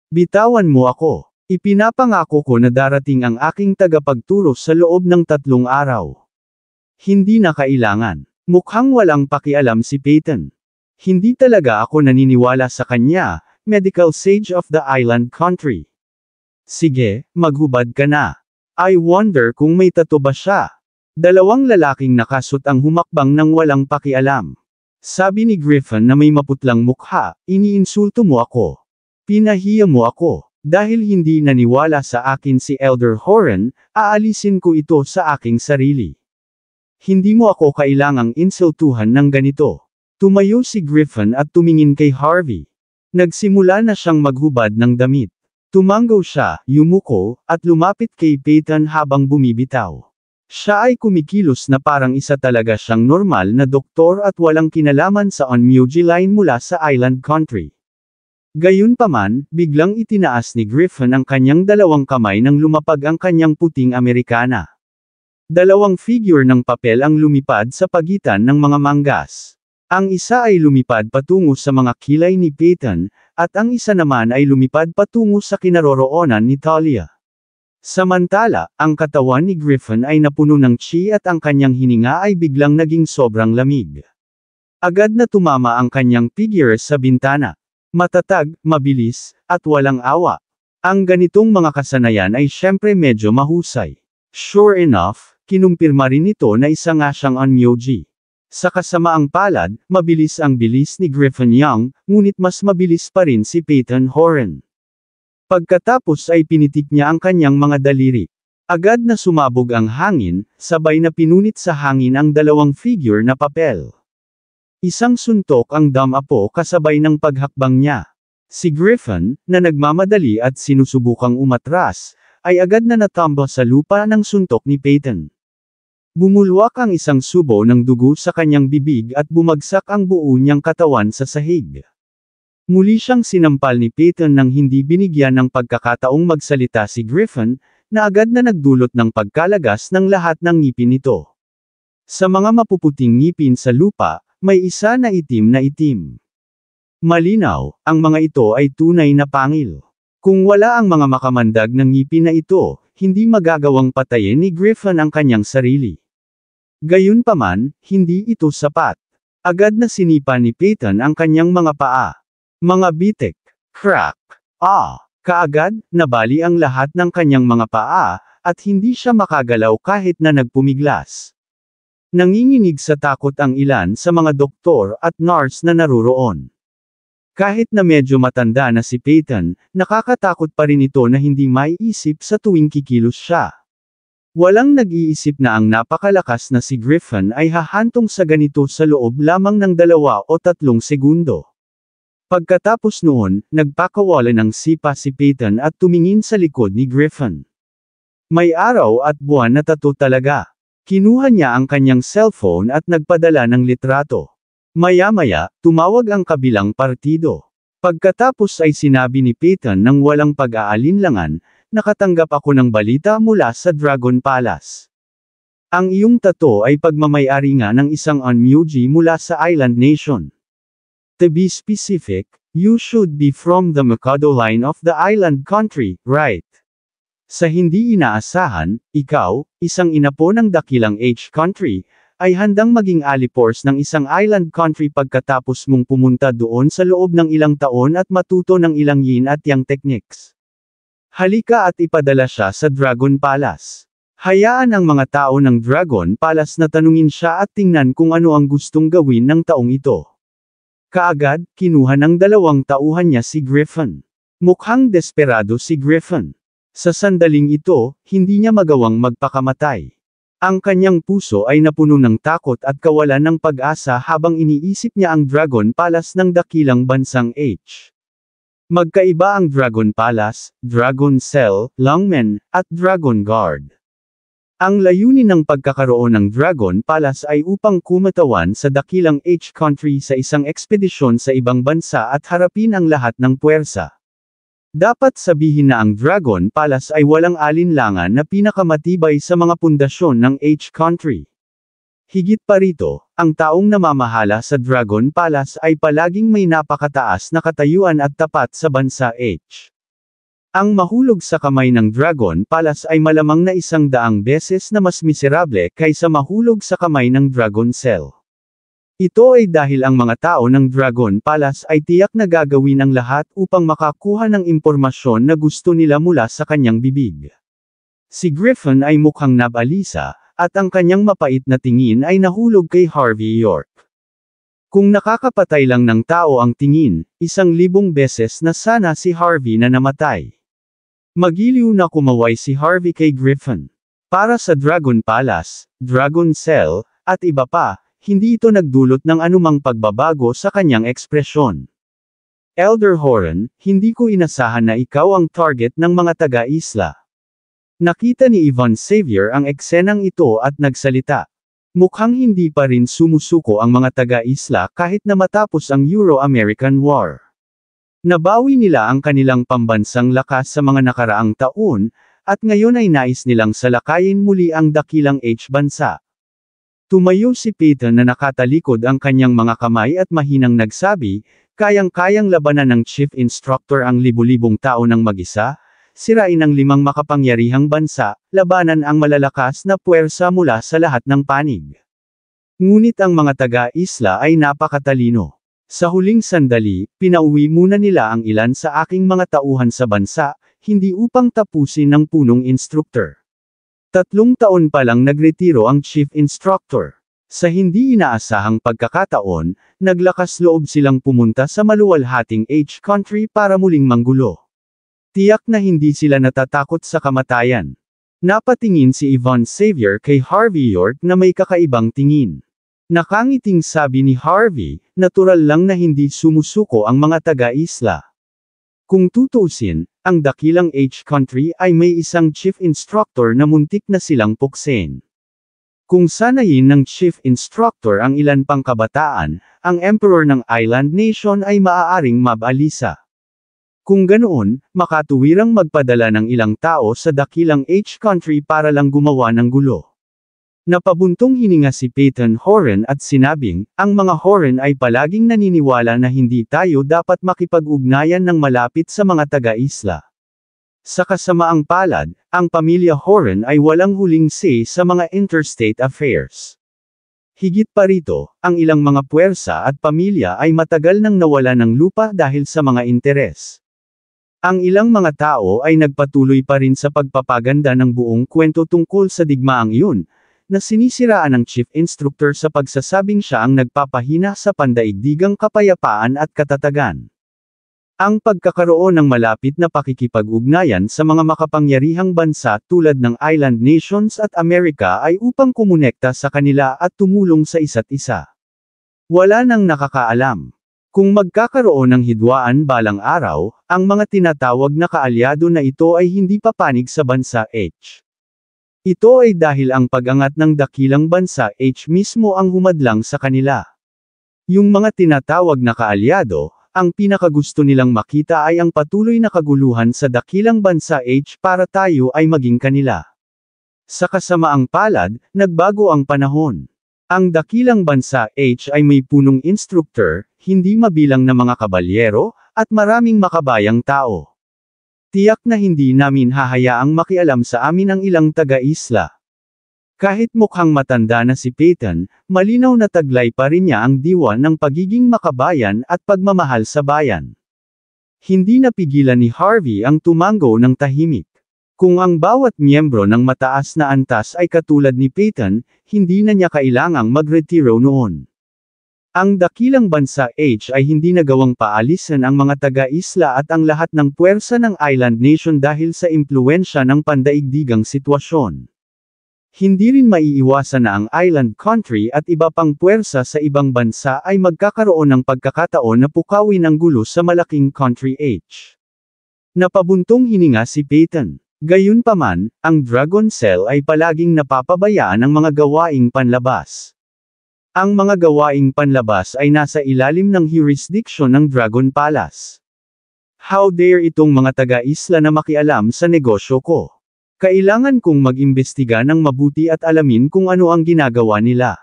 Bitawan mo ako. Ipinapangako ko na darating ang aking tagapagturo sa loob ng 3 araw. Hindi na kailangan. Mukhang walang pakialam si Peyton. Hindi talaga ako naniniwala sa kanya, medical sage of the island country. Sige, maghubad ka na. I wonder kung may tato ba siya. 2 lalaking nakasut ang humakbang ng walang pakialam. Sabi ni Griffin na may maputlang mukha, iniinsulto mo ako. Pinahiya mo ako. Dahil hindi naniwala sa akin si Elder Horan, aalisin ko ito sa aking sarili. Hindi mo ako kailangang insultuhan ng ganito. Tumayo si Griffin at tumingin kay Harvey. Nagsimula na siyang maghubad ng damit. Tumanggaw siya, yumuko, at lumapit kay Peyton habang bumibitaw. Siya ay kumikilos na parang isa talaga siyang normal na doktor at walang kinalaman sa Onmyoji line mula sa island country. Gayunpaman, biglang itinaas ni Griffin ang kanyang 2 kamay nang lumapag ang kanyang puting Amerikana. 2 figure ng papel ang lumipad sa pagitan ng mga manggas. Ang isa ay lumipad patungo sa mga kilay ni Peyton, at ang isa naman ay lumipad patungo sa kinaroroonan ni Talia. Samantala, ang katawan ni Griffin ay napuno ng chi at ang kanyang hininga ay biglang naging sobrang lamig. Agad na tumama ang kanyang figure sa bintana. Matatag, mabilis, at walang awa. Ang ganitong mga kasanayan ay syempre medyo mahusay. Sure enough, kinumpirma rin ito na isa nga siyang onmyoji. Sa kasamaang palad, mabilis ang bilis ni Griffin Young, ngunit mas mabilis pa rin si Peyton Horan. Pagkatapos ay pinitik niya ang kanyang mga daliri. Agad na sumabog ang hangin, sabay na pinunit sa hangin ang dalawang figure na papel. Isang suntok ang damapo kasabay ng paghakbang niya. Si Griffin, na nagmamadali at sinusubukang umatras, ay agad na natumba sa lupa ng suntok ni Peyton. Bumulwak ang isang subo ng dugo sa kanyang bibig at bumagsak ang buo niyang katawan sa sahig. Muli siyang sinampal ni Peyton nang hindi binigyan ng pagkakataong magsalita si Griffin, na agad na nagdulot ng pagkalagas ng lahat ng ngipin nito. Sa mga mapuputing ngipin sa lupa, may isa na itim na itim. Malinaw, ang mga ito ay tunay na pangil. Kung wala ang mga makamandag ng ngipin na ito, hindi magagawang patayin ni Griffin ang kanyang sarili. Gayunpaman, hindi ito sapat. Agad na sinipa ni Peyton ang kanyang mga paa. Mga bitik, crack, kaagad, nabali ang lahat ng kanyang mga paa, at hindi siya makagalaw kahit na nagpumiglas. Nanginginig sa takot ang ilan sa mga doktor at nurse na naruroon. Kahit na medyo matanda na si Peyton, nakakatakot pa rin ito na hindi maiisip sa tuwing kikilos siya. Walang nag-iisip na ang napakalakas na si Griffin ay hahantong sa ganito sa loob lamang ng 2 o 3 segundo. Pagkatapos noon, nagpakawalan ng sipa si Peyton at tumingin sa likod ni Griffin. May araw at buwan na tato talaga. Kinuha niya ang kanyang cellphone at nagpadala ng litrato. Maya-maya, tumawag ang kabilang partido. Pagkatapos ay sinabi ni Peyton nang walang pag-aalinlangan, nakatanggap ako ng balita mula sa Dragon Palace. Ang iyong tato ay pagmamayari nga ng isang onmyoji mula sa Island Nation. To be specific, you should be from the Mikado line of the island country, right? Sa hindi inaasahan, ikaw, isang inapo ng dakilang H country, ay handang maging alipors ng isang island country pagkatapos mong pumunta doon sa loob ng ilang taon at matuto ng ilang yin at yang techniques. Halika at ipadala siya sa Dragon Palace. Hayaan ang mga tao ng Dragon Palace na tanungin siya at tingnan kung ano ang gustong gawin ng taong ito. Kaagad, kinuha ng 2 tauhan niya si Griffin. Mukhang desperado si Griffin. Sa sandaling ito, hindi niya magawang magpakamatay. Ang kanyang puso ay napuno ng takot at kawalan ng pag-asa habang iniisip niya ang Dragon Palace ng dakilang bansang H. Magkaiba ang Dragon Palace, Dragon Cell, Lungmen, at Dragon Guard. Ang layunin ng pagkakaroon ng Dragon Palace ay upang kumatawan sa dakilang H country sa isang ekspedisyon sa ibang bansa at harapin ang lahat ng puwersa. Dapat sabihin na ang Dragon Palace ay walang alinlangan na pinakamatibay sa mga pundasyon ng H country. Higit pa rito, ang taong namamahala sa Dragon Palace ay palaging may napakataas na katayuan at tapat sa bansa H. Ang mahulog sa kamay ng Dragon Palace ay malamang na 100 beses na mas miserable kaysa mahulog sa kamay ng Dragon Cell. Ito ay dahil ang mga tao ng Dragon Palace ay tiyak na gagawin ang lahat upang makakuha ng impormasyon na gusto nila mula sa kanyang bibig. Si Griffin ay mukhang nabalisa, at ang kanyang mapait na tingin ay nahulog kay Harvey York. Kung nakakapatay lang ng tao ang tingin, 1,000 beses na sana si Harvey na namatay. Magiliw na kumaway si Harvey kay Griffin. Para sa Dragon Palace, Dragon Cell, at iba pa, hindi ito nagdulot ng anumang pagbabago sa kanyang ekspresyon. Elder Horan, hindi ko inasahan na ikaw ang target ng mga taga-isla. Nakita ni Ivan Xavier ang eksenang ito at nagsalita. Mukhang hindi pa rin sumusuko ang mga taga-isla kahit na matapos ang Euro-American War. Nabawi nila ang kanilang pambansang lakas sa mga nakaraang taon, at ngayon ay nais nilang salakayin muli ang dakilang H bansa. Tumayo si Peyton na nakatalikod ang kanyang mga kamay at mahinang nagsabi, kayang-kayang labanan ng chief instructor ang libu-libong tao ng mag-isa, sirain ang 5 makapangyarihang bansa, labanan ang malalakas na puwersa mula sa lahat ng panig. Ngunit ang mga taga-isla ay napakatalino. Sa huling sandali, pinauwi muna nila ang ilan sa aking mga tauhan sa bansa, hindi upang tapusin ng punong instructor. 3 taon pa lang nagretiro ang chief instructor. Sa hindi inaasahang pagkakataon, naglakas loob silang pumunta sa maluwalhating H-country para muling manggulo. Tiyak na hindi sila natatakot sa kamatayan. Napatingin si Yvonne Xavier kay Harvey York na may kakaibang tingin. Nakangiting sabi ni Harvey, natural lang na hindi sumusuko ang mga taga-isla. Kung tutuusin, ang dakilang H-country ay may isang chief instructor na muntik na silang puksin. Kung sanayin ng chief instructor ang ilan pang kabataan, ang emperor ng island nation ay maaaring mabalisa. Kung ganoon, makatuwirang magpadala ng ilang tao sa dakilang H-country para lang gumawa ng gulo. Napabuntong hininga si Peyton Horan at sinabing, ang mga Horan ay palaging naniniwala na hindi tayo dapat makipag-ugnayan ng malapit sa mga taga-isla. Sa kasamaang palad, ang pamilya Horan ay walang huling say sa mga interstate affairs. Higit pa rito, ang ilang mga puwersa at pamilya ay matagal nang nawala ng lupa dahil sa mga interes. Ang ilang mga tao ay nagpatuloy pa rin sa pagpapaganda ng buong kwento tungkol sa digmaang iyon, na sinisiraan ng chief instructor sa pagsasabing siya ang nagpapahina sa pandaigdigang kapayapaan at katatagan. Ang pagkakaroon ng malapit na pakikipag-ugnayan sa mga makapangyarihang bansa tulad ng island nations at Amerika ay upang kumonekta sa kanila at tumulong sa isa't isa. Wala nang nakakaalam. Kung magkakaroon ng hidwaan balang araw, ang mga tinatawag na kaalyado na ito ay hindi papanig sa bansa H. Ito ay dahil ang pag-angat ng dakilang bansa H mismo ang humadlang sa kanila. Yung mga tinatawag na kaalyado, ang pinakagusto nilang makita ay ang patuloy na kaguluhan sa dakilang bansa H para tayo ay maging kanila. Sa kasamaang palad, nagbago ang panahon. Ang dakilang bansa H ay may punong instructor, hindi mabilang na mga kabalyero, at maraming makabayang tao. Tiyak na hindi namin hahayaang makialam sa amin ang ilang taga-isla. Kahit mukhang matanda na si Peyton, malinaw na taglay pa rin niya ang diwa ng pagiging makabayan at pagmamahal sa bayan. Hindi napigilan ni Harvey ang tumango ng tahimik. Kung ang bawat miyembro ng mataas na antas ay katulad ni Peyton, hindi na niya kailangang magretiro noon. Ang dakilang bansa H ay hindi nagawang paalisan ang mga taga-isla at ang lahat ng puwersa ng island nation dahil sa impluwensya ng pandaigdigang sitwasyon. Hindi rin maiiwasan na ang island country at iba pang puwersa sa ibang bansa ay magkakaroon ng pagkakataon na pukawin ang gulo sa malaking country H. Napabuntong hininga si Peyton. Gayunpaman, ang Dragon Cell ay palaging napapabayaan ng mga gawaing panlabas. Ang mga gawaing panlabas ay nasa ilalim ng jurisdiction ng Dragon Palace. How dare itong mga taga-isla na makialam sa negosyo ko? Kailangan kong mag-imbestiga ng mabuti at alamin kung ano ang ginagawa nila.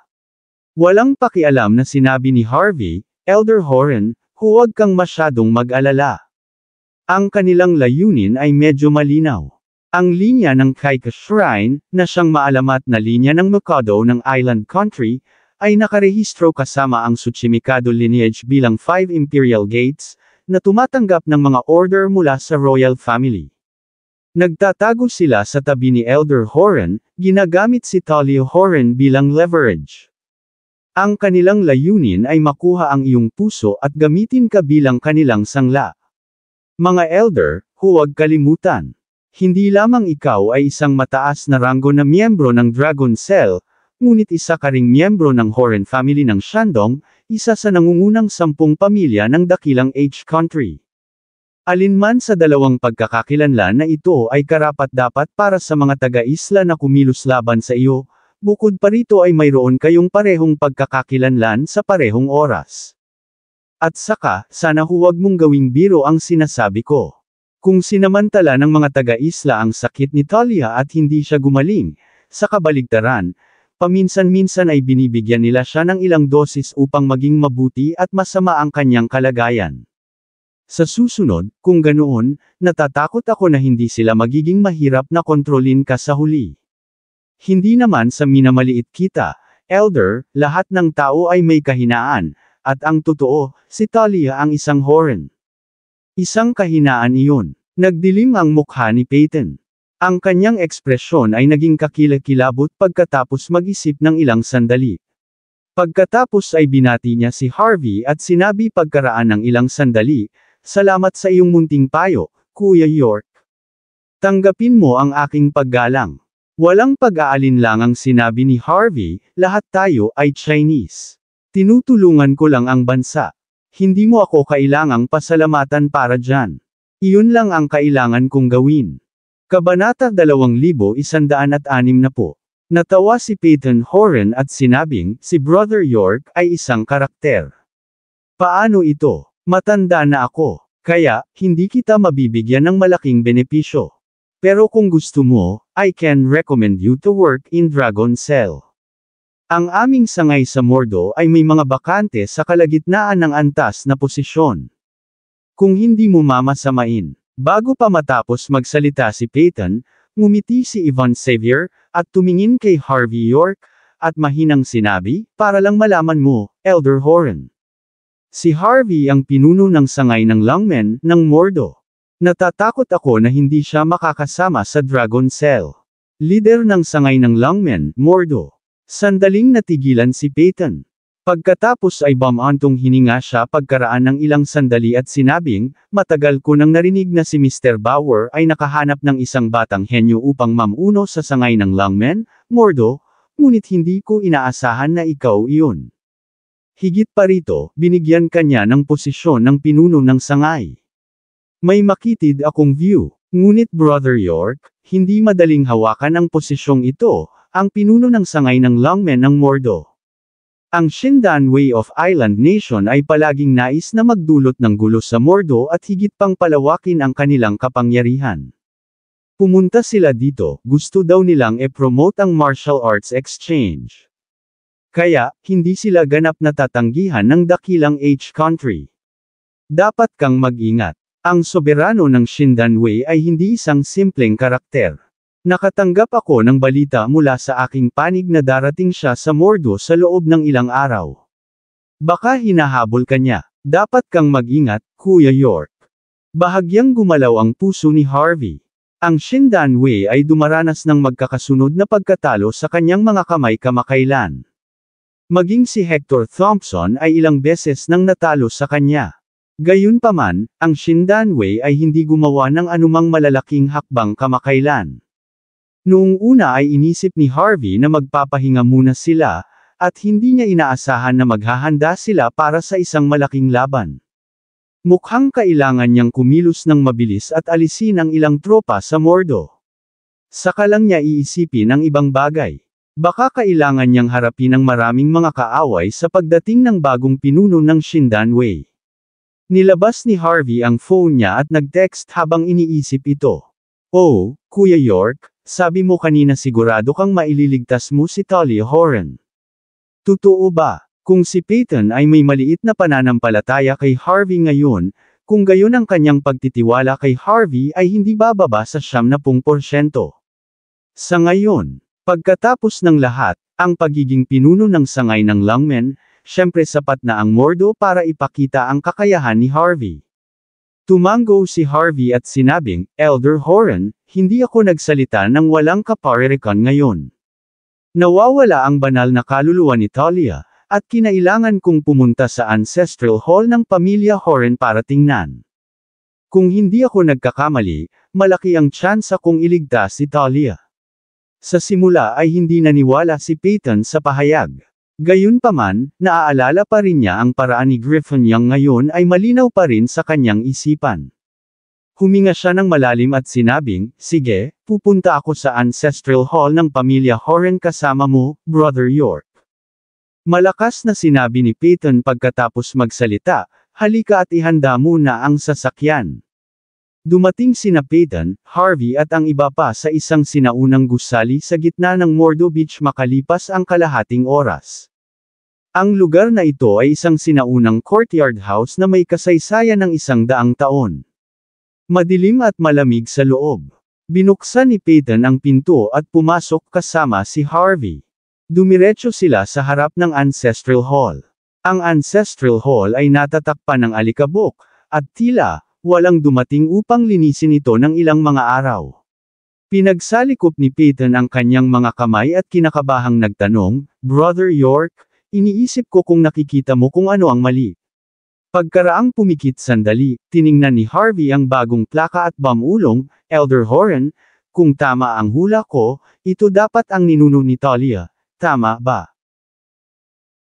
Walang pakialam na sinabi ni Harvey, Elder Horan, huwag kang masyadong mag-alala. Ang kanilang layunin ay medyo malinaw. Ang linya ng Kaika Shrine, na siyang maalamat na linya ng Mikado ng Island Country, ay nakarehistro kasama ang Tsuchimikado lineage bilang 5 Imperial Gates, na tumatanggap ng mga order mula sa royal family. Nagtatago sila sa tabi ni Elder Horan, ginagamit si Talia Horan bilang leverage. Ang kanilang layunin ay makuha ang iyong puso at gamitin ka bilang kanilang sangla. Mga Elder, huwag kalimutan. Hindi lamang ikaw ay isang mataas na ranggo na miyembro ng Dragon Cell, ngunit isa ka ring miyembro ng Horan family ng Shandong, isa sa nangungunang 10 pamilya ng dakilang H-country. Alinman sa dalawang pagkakakilanlan na ito ay karapat-dapat para sa mga taga-isla na kumilos laban sa iyo, bukod pa rito ay mayroon kayong parehong pagkakakilanlan sa parehong oras. At saka, sana huwag mong gawing biro ang sinasabi ko. Kung sinamantala ng mga taga-isla ang sakit ni Talia at hindi siya gumaling, sa kabaligtaran, paminsan-minsan ay binibigyan nila siya ng ilang dosis upang maging mabuti at masama ang kanyang kalagayan. Sa susunod, kung ganoon, natatakot ako na hindi sila magiging mahirap na kontrolin ka sa huli. Hindi naman sa minamaliit kita, Elder, lahat ng tao ay may kahinaan, at ang totoo, si Talia ang isang Horan. Isang kahinaan iyon. Nagdilim ang mukha ni Peyton. Ang kanyang ekspresyon ay naging kakilakilabot pagkatapos mag-isip ng ilang sandali. Pagkatapos ay binati niya si Harvey at sinabi pagkaraan ng ilang sandali, "Salamat sa iyong munting payo, Kuya York. Tanggapin mo ang aking paggalang." Walang pag-aalinlangang sinabi ni Harvey, "Lahat tayo ay Chinese. Tinutulungan ko lang ang bansa. Hindi mo ako kailangang pasalamatan para dyan. Iyon lang ang kailangan kong gawin." Kabanata 2160. Natawa si Peyton Horan at sinabing, si Brother York ay isang karakter. Paano ito? Matanda na ako. Kaya, hindi kita mabibigyan ng malaking benepisyo. Pero kung gusto mo, I can recommend you to work in Dragon Cell. Ang aming sangay sa Mordo ay may mga bakante sa kalagitnaan ng antas na posisyon. Kung hindi mo mamasamain. Bago pa matapos magsalita si Peyton, ngumiti si Yvonne Xavier, at tumingin kay Harvey York, at mahinang sinabi, "Para lang malaman mo, Elder Horan. Si Harvey ang pinuno ng sangay ng Lungmen ng Mordo. Natatakot ako na hindi siya makakasama sa Dragon Cell. Lider ng sangay ng Lungmen, Mordo." Sandaling natigilan si Peyton. Pagkatapos ay bumantong hininga siya pagkaraan ng ilang sandali at sinabing, "Matagal ko nang narinig na si Mr. Bauer ay nakahanap ng isang batang henyo upang mamuno sa sangay ng Lungmen, Mordo, ngunit hindi ko inaasahan na ikaw iyon." Higit pa rito, binigyan kanya ng posisyon ng pinuno ng sangay. May makitid akong view, ngunit Brother York, hindi madaling hawakan ang posisyong ito, ang pinuno ng sangay ng Lungmen ng Mordo. Ang Shindan Way of Island Nation ay palaging nais na magdulot ng gulo sa Mordo at higit pang palawakin ang kanilang kapangyarihan. Pumunta sila dito, gusto daw nilang e-promote ang martial arts exchange. Kaya, hindi sila ganap na tatanggihan ng dakilang H-country. Dapat kang mag-ingat. Ang soberano ng Shindan Way ay hindi isang simpleng karakter. Nakatanggap ako ng balita mula sa aking panig na darating siya sa Mordo sa loob ng ilang araw. Baka hinahabol ka niya. Dapat kang mag-ingat, Kuya York. Bahagyang gumalaw ang puso ni Harvey. Ang Shindan Way ay dumaranas ng magkakasunod na pagkatalo sa kanyang mga kamay kamakailan. Maging si Hector Thompson ay ilang beses nang natalo sa kanya. Gayunpaman, ang Shindan Way ay hindi gumawa ng anumang malalaking hakbang kamakailan. Noong una ay inisip ni Harvey na magpapahinga muna sila, at hindi niya inaasahan na maghahanda sila para sa isang malaking laban. Mukhang kailangan niyang kumilos ng mabilis at alisin ang ilang tropa sa Mordo. Saka lang niya iisipin ang ibang bagay. Baka kailangan niyang harapin ang maraming mga kaaway sa pagdating ng bagong pinuno ng Shindan Way. Nilabas ni Harvey ang phone niya at nag-text habang iniisip ito. "Oh, Kuya York, sabi mo kanina sigurado kang maililigtas mo si Talia Horan. Totoo ba?" Kung si Peyton ay may maliit na pananampalataya kay Harvey ngayon, kung gayon ang kanyang pagtitiwala kay Harvey ay hindi bababa sa 70%. Sa ngayon, pagkatapos ng lahat, ang pagiging pinuno ng sangay ng Lungmen, syempre sapat na ang Mordo para ipakita ang kakayahan ni Harvey. Tumango si Harvey at sinabing, "Elder Horan, hindi ako nagsalita ng walang kaparirikan ngayon. Nawawala ang banal na kaluluwa ni Talia, at kinailangan kong pumunta sa Ancestral Hall ng pamilya Horan para tingnan. Kung hindi ako nagkakamali, malaki ang tsansa kong iligtas si Talia." Sa simula ay hindi naniwala si Peyton sa pahayag. Gayunpaman, naaalala pa rin niya ang paraan ni Griffin Young ngayon ay malinaw pa rin sa kanyang isipan. Huminga siya ng malalim at sinabing, "Sige, pupunta ako sa Ancestral Hall ng pamilya Horan kasama mo, Brother York." Malakas na sinabi ni Peyton pagkatapos magsalita, "Halika at ihanda mo na ang sasakyan." Dumating sina Peyton, Harvey at ang iba pa sa isang sinaunang gusali sa gitna ng Mordo Beach makalipas ang kalahating oras. Ang lugar na ito ay isang sinaunang courtyard house na may kasaysayan ng 100 taon. Madilim at malamig sa loob. Binuksan ni Peyton ang pinto at pumasok kasama si Harvey. Dumiretso sila sa harap ng Ancestral Hall. Ang Ancestral Hall ay natatakpan ng alikabok, at tila, walang dumating upang linisin ito ng ilang mga araw. Pinagsalikop ni Peyton ang kanyang mga kamay at kinakabahang nagtanong, "Brother York, iniisip ko kung nakikita mo kung ano ang mali." Pagkaraang pumikit sandali, tiningnan ni Harvey ang bagong plaka at bamulong, "Elder Horan, kung tama ang hula ko, ito dapat ang ninuno ni Talia, tama ba?"